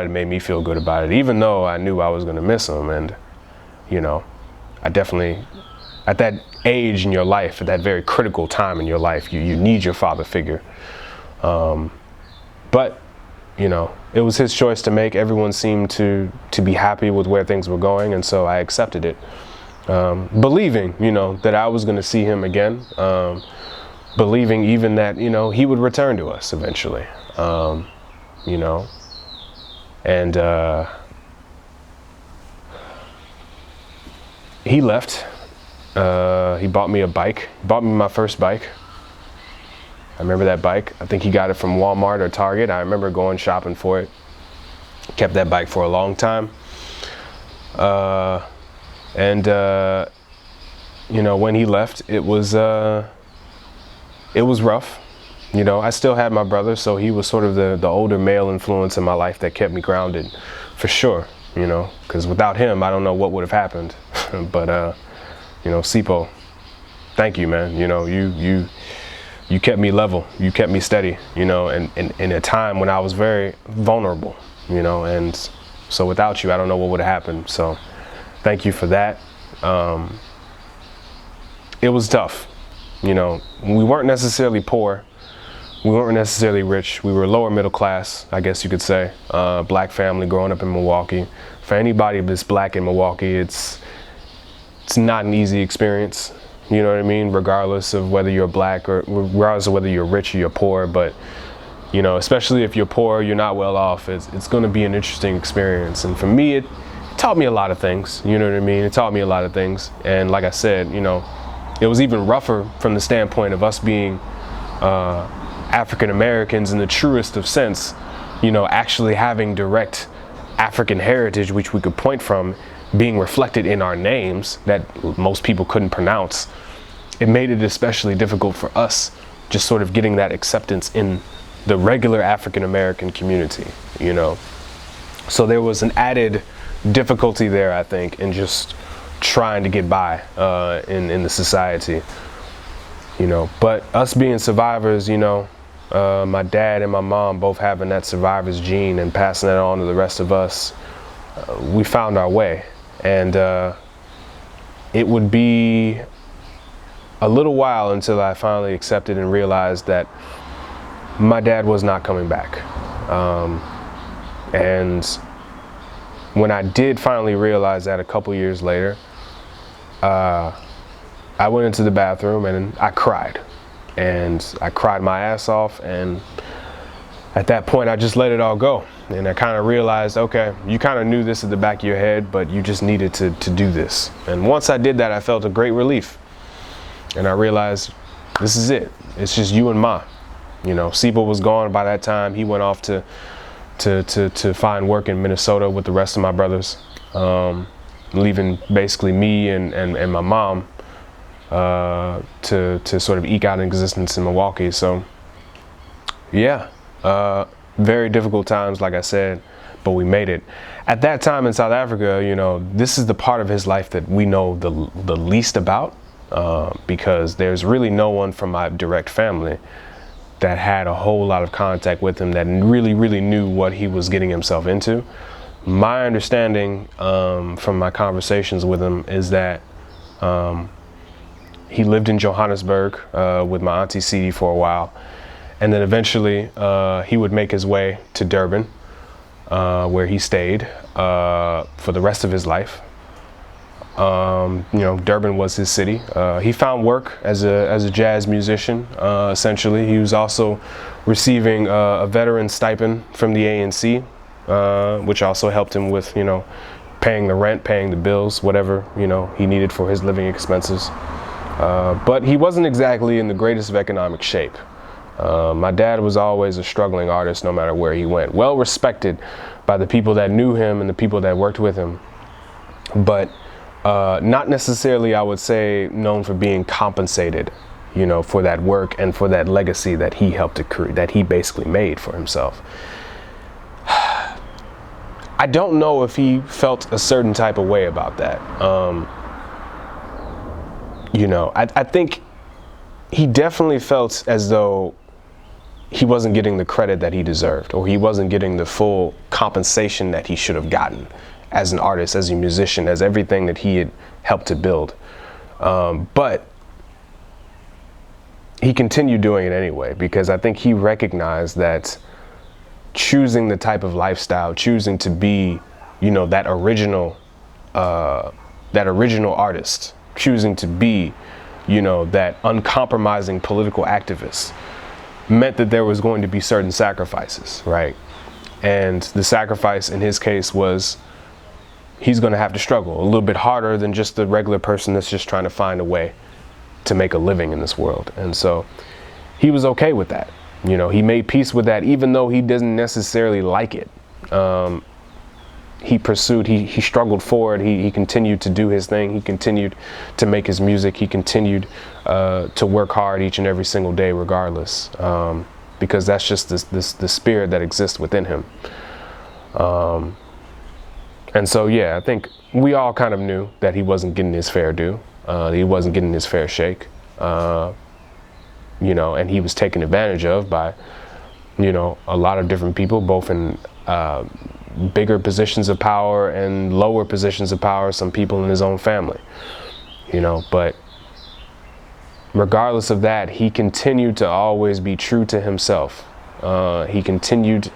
It made me feel good about it, even though I knew I was going to miss him. And, you know, I definitely, at that age in your life, at that very critical time in your life, you need your father figure. But, you know, it was his choice to make. Everyone seemed to be happy with where things were going, and so I accepted it. Believing, you know, that I was going to see him again. Believing even that, you know, he would return to us eventually. You know, and he left. He bought me a bike, bought me my first bike. I remember that bike. I think he got it from Walmart or Target. I remember going shopping for it. Kept that bike for a long time. You know, when he left, it was rough. You know, I still had my brother, so he was sort of the older male influence in my life that kept me grounded, for sure. You know, because without him, I don't know what would have happened. But you know, Sipo, thank you, man. You know, you kept me level, you kept me steady. You know, and in a time when I was very vulnerable. You know, and so without you, I don't know what would have happened. So, thank you for that. It was tough. You know, we weren't necessarily poor. We weren't necessarily rich. We were lower middle class, I guess you could say. Black family growing up in Milwaukee. For anybody that's black in Milwaukee, it's not an easy experience. You know what I mean? Regardless of whether you're black or regardless of whether you're rich or you're poor. But, you know, especially if you're poor, you're not well off, it's going to be an interesting experience. And for me, it taught me a lot of things. You know what I mean? It taught me a lot of things. And like I said, you know, it was even rougher from the standpoint of us being African Americans in the truest of sense, you know, actually having direct African heritage, which we could point from, being reflected in our names that most people couldn't pronounce. It made it especially difficult for us just sort of getting that acceptance in the regular African American community, you know. So there was an added difficulty there, I think, in just trying to get by in the society, you know. But us being survivors, you know, my dad and my mom both having that survivor's gene and passing that on to the rest of us, we found our way. And it would be a little while until I finally accepted and realized that my dad was not coming back. And when I did finally realize that a couple years later, I went into the bathroom and I cried. And I cried my ass off, and at that point I just let it all go. And I kind of realized, okay, you kind of knew this at the back of your head, but you just needed to do this. And once I did that, I felt a great relief. And I realized, this is it. It's just you and Ma. You know, Sipo was gone by that time. He went off to find work in Minnesota with the rest of my brothers, leaving basically me and my mom to sort of eke out an existence in Milwaukee. So yeah, very difficult times, like I said, but we made it. At that time in South Africa, you know, this is the part of his life that we know the least about, because there's really no one from my direct family that had a whole lot of contact with him that really knew what he was getting himself into. My understanding from my conversations with him is that he lived in Johannesburg with my auntie Cede for a while, and then eventually he would make his way to Durban, where he stayed for the rest of his life. You know, Durban was his city. He found work as a jazz musician, essentially. He was also receiving a veteran stipend from the ANC, which also helped him with, you know, paying the rent, paying the bills, whatever, you know, he needed for his living expenses. But he wasn't exactly in the greatest of economic shape. My dad was always a struggling artist no matter where he went. Well respected by the people that knew him and the people that worked with him. But not necessarily, I would say, known for being compensated, you know, for that work and for that legacy that he helped to create, that he basically made for himself. I don't know if he felt a certain type of way about that. You know, I think he definitely felt as though he wasn't getting the credit that he deserved, or he wasn't getting the full compensation that he should have gotten as an artist, as a musician, as everything that he had helped to build. But he continued doing it anyway, because I think he recognized that choosing the type of lifestyle, choosing to be, you know, that original artist, choosing to be, you know, that uncompromising political activist, meant that there was going to be certain sacrifices, right? And the sacrifice in his case was he's going to have to struggle a little bit harder than just the regular person that's just trying to find a way to make a living in this world. And so he was okay with that. You know, he made peace with that, even though he doesn't necessarily like it. He pursued, he struggled forward. He continued to do his thing. He continued to make his music. He continued to work hard each and every single day, regardless, because that's just the spirit that exists within him. And so, yeah, I think we all kind of knew that he wasn't getting his fair due. He wasn't getting his fair shake, you know, and he was taken advantage of by, you know, a lot of different people, both in bigger positions of power and lower positions of power, some people in his own family, you know. But regardless of that, he continued to always be true to himself. He continued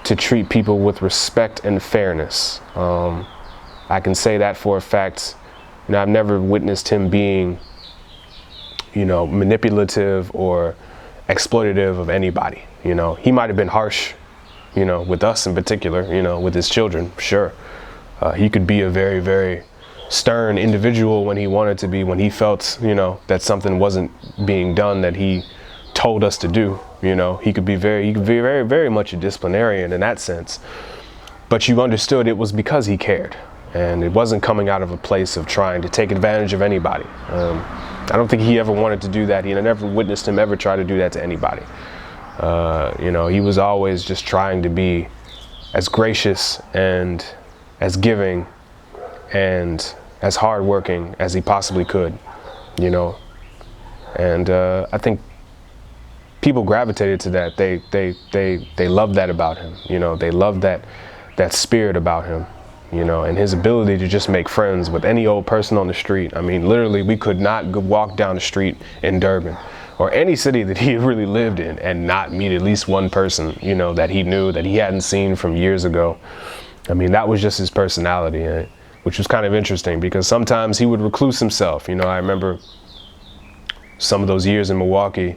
to treat people with respect and fairness. I can say that for a fact. You know, I've never witnessed him being, you know, manipulative or exploitative of anybody. You know, he might have been harsh, you know, with us in particular, you know, with his children, sure. He could be a very, very stern individual when he wanted to be, when he felt, you know, that something wasn't being done that he told us to do. You know, he could be very, very much a disciplinarian in that sense. But you understood it was because he cared, and it wasn't coming out of a place of trying to take advantage of anybody. I don't think he ever wanted to do that. I never witnessed him ever try to do that to anybody. You know, he was always just trying to be as gracious and as giving and as hardworking as he possibly could, you know. And I think people gravitated to that. They loved that about him. You know, they loved that spirit about him, you know, and his ability to just make friends with any old person on the street. I mean, literally, we could not walk down the street in Durban or any city that he really lived in and not meet at least one person, you know, that he knew, that he hadn't seen from years ago. I mean, that was just his personality, which was kind of interesting because sometimes he would recluse himself. You know, I remember some of those years in Milwaukee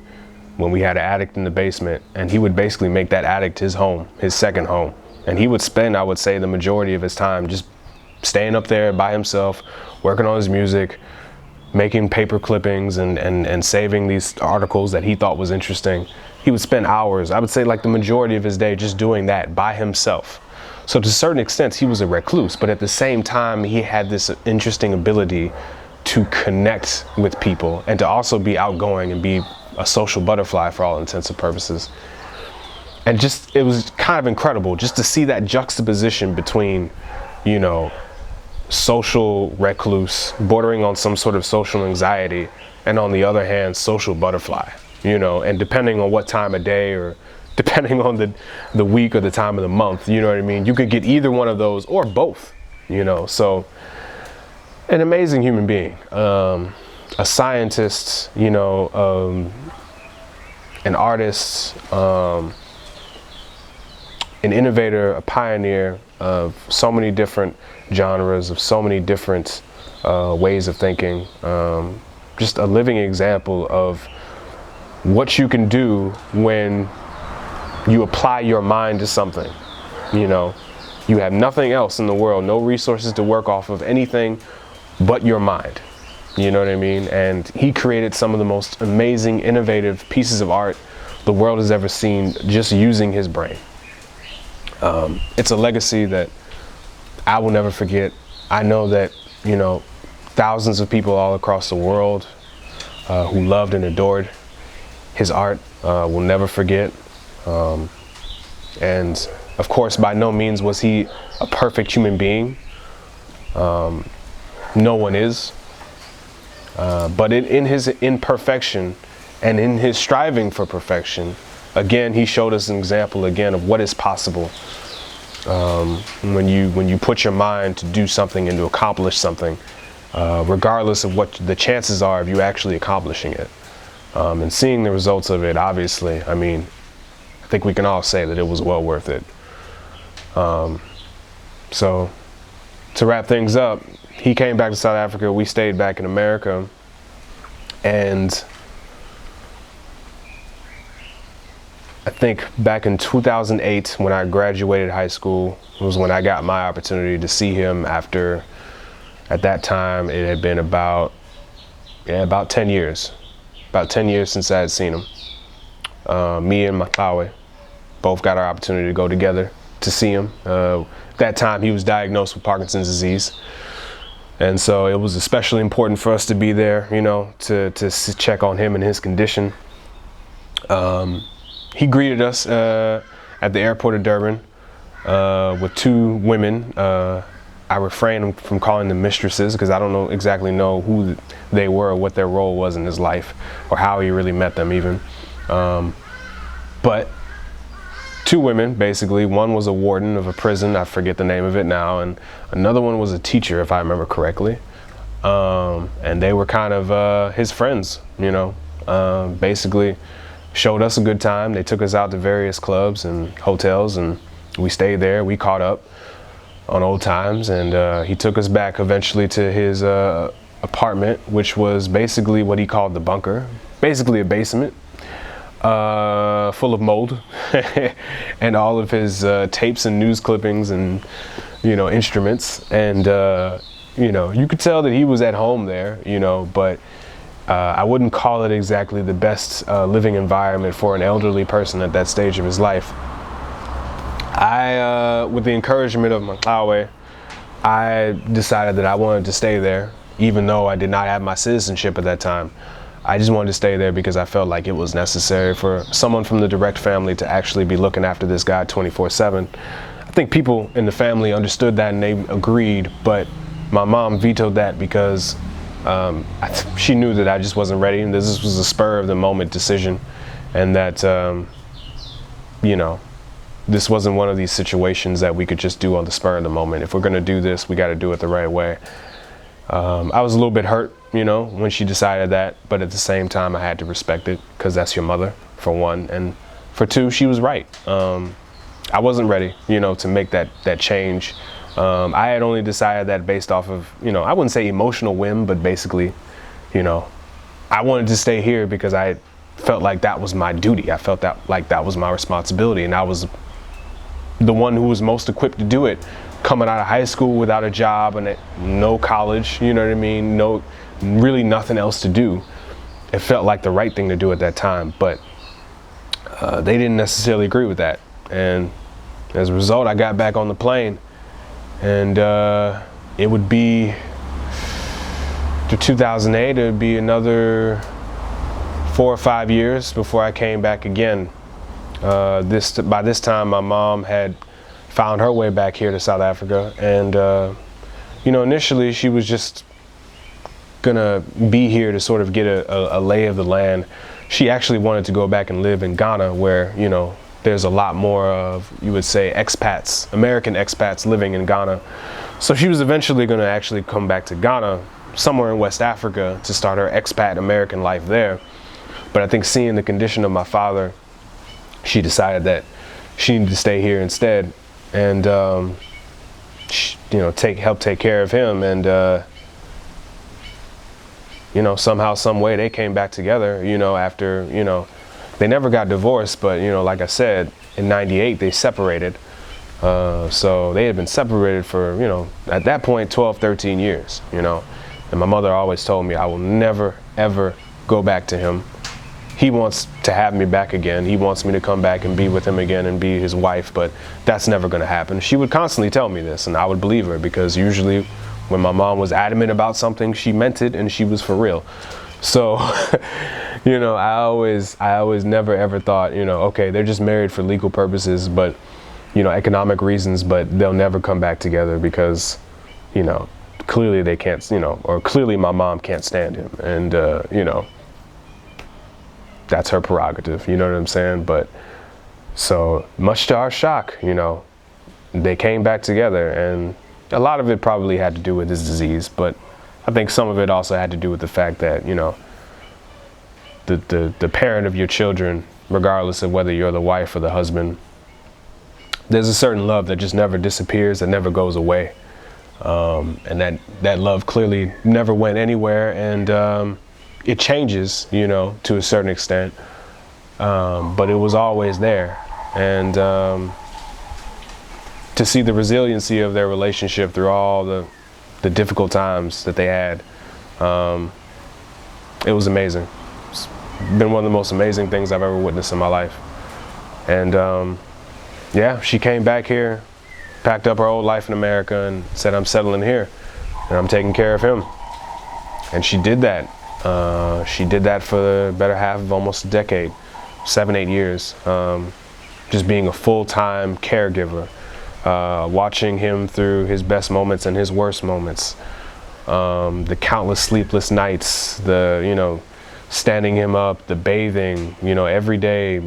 when we had an attic in the basement, and he would basically make that attic his home, his second home. And he would spend, I would say, the majority of his time just staying up there by himself, working on his music, making paper clippings and saving these articles that he thought was interesting. He would spend hours, I would say like the majority of his day, just doing that by himself. So to a certain extent, he was a recluse, but at the same time, he had this interesting ability to connect with people and to also be outgoing and be a social butterfly for all intents and purposes. And just, it was kind of incredible just to see that juxtaposition between, you know, social recluse, bordering on some sort of social anxiety, and on the other hand, social butterfly, you know, and depending on what time of day or depending on the week or the time of the month, you know what I mean? You could get either one of those or both, you know. So an amazing human being, a scientist, you know, an artist, an innovator, a pioneer of so many different genres, of so many different ways of thinking, just a living example of what you can do when you apply your mind to something. You know, you have nothing else in the world, no resources to work off of, anything but your mind. You know what I mean? And he created some of the most amazing, innovative pieces of art the world has ever seen just using his brain. It's a legacy that I will never forget. I know that, you know, thousands of people all across the world who loved and adored his art will never forget. And of course, by no means was he a perfect human being. No one is. But in his imperfection and in his striving for perfection, again, he showed us an example again of what is possible when you put your mind to do something and to accomplish something, regardless of what the chances are of you actually accomplishing it. And seeing the results of it, obviously, I mean, I think we can all say that it was well worth it. So to wrap things up, he came back to South Africa, we stayed back in America, and I think back in 2008, when I graduated high school, was when I got my opportunity to see him after, at that time, it had been about 10 years. About 10 years since I had seen him. Me and Pt.2 both got our opportunity to go together to see him. At that time, he was diagnosed with Parkinson's disease. And so it was especially important for us to be there, you know, to check on him and his condition. He greeted us at the airport of Durban with two women. I refrained from calling them mistresses because I don't exactly know who they were or what their role was in his life or how he really met them even. But two women, basically. One was a warden of a prison, I forget the name of it now, and another one was a teacher, if I remember correctly. And they were kind of his friends, you know, basically showed us a good time. They took us out to various clubs and hotels, and we stayed there. We caught up on old times, and he took us back eventually to his apartment, which was basically what he called the bunker, basically a basement. Full of mold and all of his tapes and news clippings and, you know, instruments. And, you know, you could tell that he was at home there, you know, but I wouldn't call it exactly the best living environment for an elderly person at that stage of his life. With the encouragement of Pt.2, I decided that I wanted to stay there, even though I did not have my citizenship at that time. I just wanted to stay there because I felt like it was necessary for someone from the direct family to actually be looking after this guy 24/7. I think people in the family understood that and they agreed, but my mom vetoed that because she knew that I just wasn't ready, and this was a spur of the moment decision, and that, you know, this wasn't one of these situations that we could just do on the spur of the moment. If we're gonna do this, we gotta do it the right way. I was a little bit hurt, you know, when she decided that, but at the same time I had to respect it because that's your mother, for one, and for two, she was right. I wasn't ready, you know, to make that change. I had only decided that based off of, you know, I wouldn't say emotional whim, but basically, you know, I wanted to stay here because I felt like that was my duty. I felt that like that was my responsibility, and I was the one who was most equipped to do it, coming out of high school without a job and no college, you know what I mean? No, really nothing else to do. It felt like the right thing to do at that time, but they didn't necessarily agree with that. And as a result, I got back on the plane, and it would be, to 2008, it would be another 4 or 5 years before I came back again. By this time, my mom had found her way back here to South Africa, and you know, initially she was just gonna be here to sort of get a lay of the land. She actually wanted to go back and live in Ghana, where, you know, there's a lot more of, you would say, expats, American expats living in Ghana. So she was eventually gonna actually come back to Ghana, somewhere in West Africa, to start her expat American life there. But I think seeing the condition of my father, she decided that she needed to stay here instead, and you know, help take care of him. And you know, somehow, some way, they came back together. You know, after, you know, they never got divorced, but, you know, like I said, in '98 they separated. So they had been separated for, you know, at that point 12, 13 years. You know, and my mother always told me I will never ever go back to him. He wants to have me back again. He wants me to come back and be with him again and be his wife, but that's never going to happen. She would constantly tell me this, and I would believe her, because usually when my mom was adamant about something, she meant it and she was for real. So, you know, I always never ever thought, you know, okay, they're just married for legal purposes, but, you know, economic reasons, but they'll never come back together because, you know, clearly they can't, you know, or clearly my mom can't stand him. And, you know, that's her prerogative, you know what I'm saying? But so much to our shock, you know, they came back together, and a lot of it probably had to do with his disease, but I think some of it also had to do with the fact that, you know, the parent of your children, regardless of whether you're the wife or the husband, there's a certain love that just never disappears, that never goes away. And that love clearly never went anywhere, and it changes, you know, to a certain extent, but it was always there. And to see the resiliency of their relationship through all the difficult times that they had, it was amazing. It's been one of the most amazing things I've ever witnessed in my life. And yeah, she came back here, packed up her old life in America, and said, I'm settling here and I'm taking care of him. And she did that. She did that for the better half of almost a decade, 7-8 years, just being a full-time caregiver, watching him through his best moments and his worst moments, the countless sleepless nights, the, you know, standing him up, the bathing, you know, every day,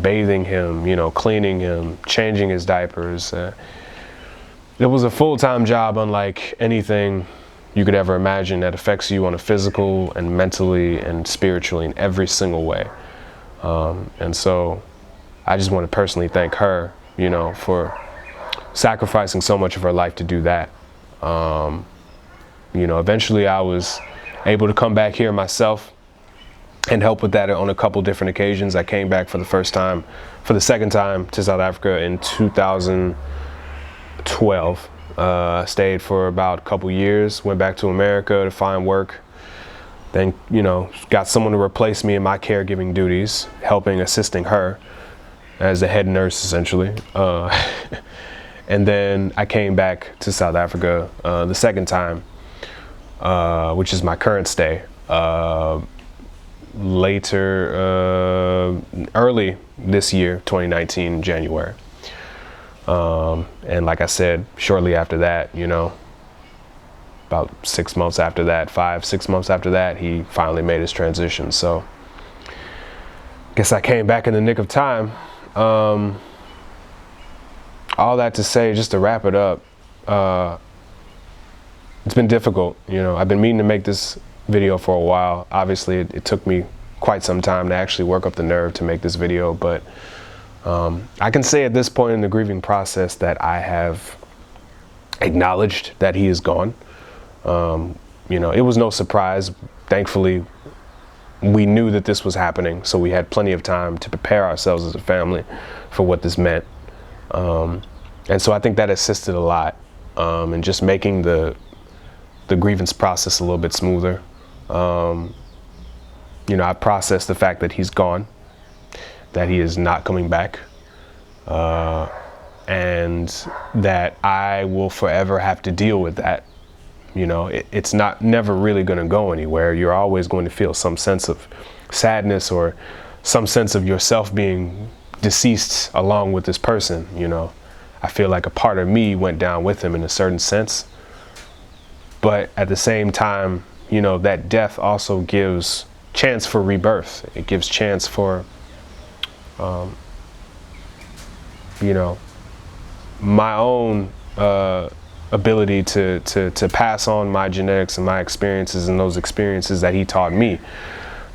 bathing him, you know, cleaning him, changing his diapers. It was a full-time job unlike anything you could ever imagine, that affects you on a physical and mentally and spiritually in every single way. And so I just want to personally thank her, you know, for sacrificing so much of her life to do that. You know, eventually I was able to come back here myself and help with that on a couple different occasions. I came back for the second time to South Africa in 2012. Stayed for about a couple years, went back to America to find work. Then, you know, got someone to replace me in my caregiving duties, assisting her as the head nurse, essentially. And then I came back to South Africa the second time, which is my current stay. Early this year, 2019, January. And like I said, shortly after that, you know, about 6 months after that, 5-6 months after that, he finally made his transition. So I guess I came back in the nick of time. All that to say, just to wrap it up, it's been difficult. You know, I've been meaning to make this video for a while. Obviously, it took me quite some time to actually work up the nerve to make this video, but I can say at this point in the grieving process that I have acknowledged that he is gone. You know, it was no surprise. Thankfully, we knew that this was happening, so we had plenty of time to prepare ourselves as a family for what this meant. And so I think that assisted a lot in just making the grievance process a little bit smoother. You know, I processed the fact that he's gone, that he is not coming back, and that I will forever have to deal with that. You know, it's never really going to go anywhere. You're always going to feel some sense of sadness or some sense of yourself being deceased along with this person. You know, I feel like a part of me went down with him in a certain sense, but at the same time, you know, that death also gives chance for rebirth. It gives chance for you know, my own ability to pass on my genetics and my experiences and those experiences that he taught me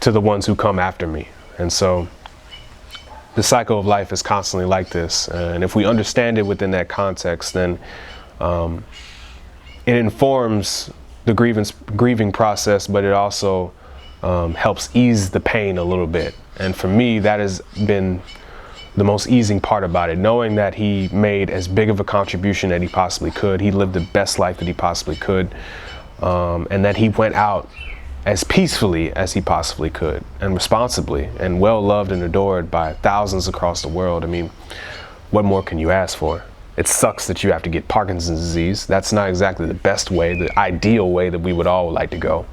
to the ones who come after me. And so the cycle of life is constantly like this. And if we understand it within that context, then it informs the grieving process, but it also helps ease the pain a little bit. And for me, that has been the most easing part about it, knowing that he made as big of a contribution that he possibly could. He lived the best life that he possibly could, and that he went out as peacefully as he possibly could, and responsibly, and well loved and adored by thousands across the world. I mean, what more can you ask for? It sucks that you have to get Parkinson's disease. That's not exactly the best way, the ideal way that we would all like to go.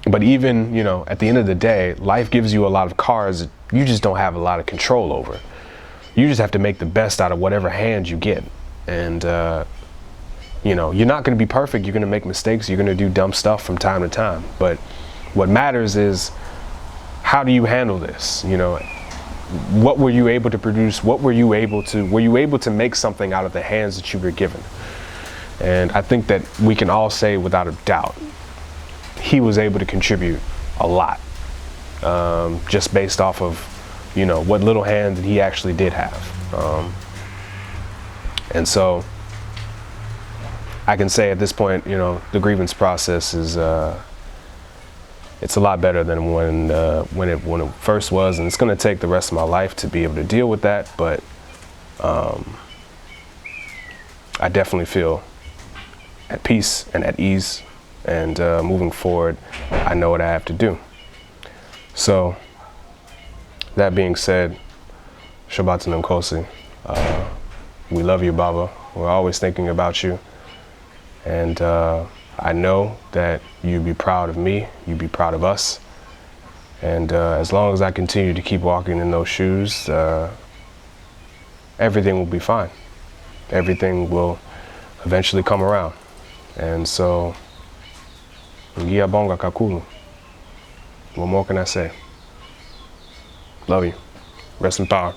But even, you know, at the end of the day, life gives you a lot of cards that you just don't have a lot of control over. You just have to make the best out of whatever hand you get. And, you know, you're not going to be perfect. You're going to make mistakes. You're going to do dumb stuff from time to time. But what matters is how do you handle this? You know, what were you able to produce? Were you able to make something out of the hands that you were given? And I think that we can all say without a doubt, he was able to contribute a lot, just based off of, you know, what little hand that he actually did have. And so I can say at this point, you know, the grievance process is, it's a lot better than when it first was, and it's going to take the rest of my life to be able to deal with that. But I definitely feel at peace and at ease, and moving forward, I know what I have to do. So that being said, Shabbat Nkosi. We love you, Baba. We're always thinking about you, and I know that you'd be proud of me, you'd be proud of us, and as long as I continue to keep walking in those shoes, everything will be fine. Everything will eventually come around. And so, Ngia Bonga Kakulu. What more can I say? Love you. Rest in power.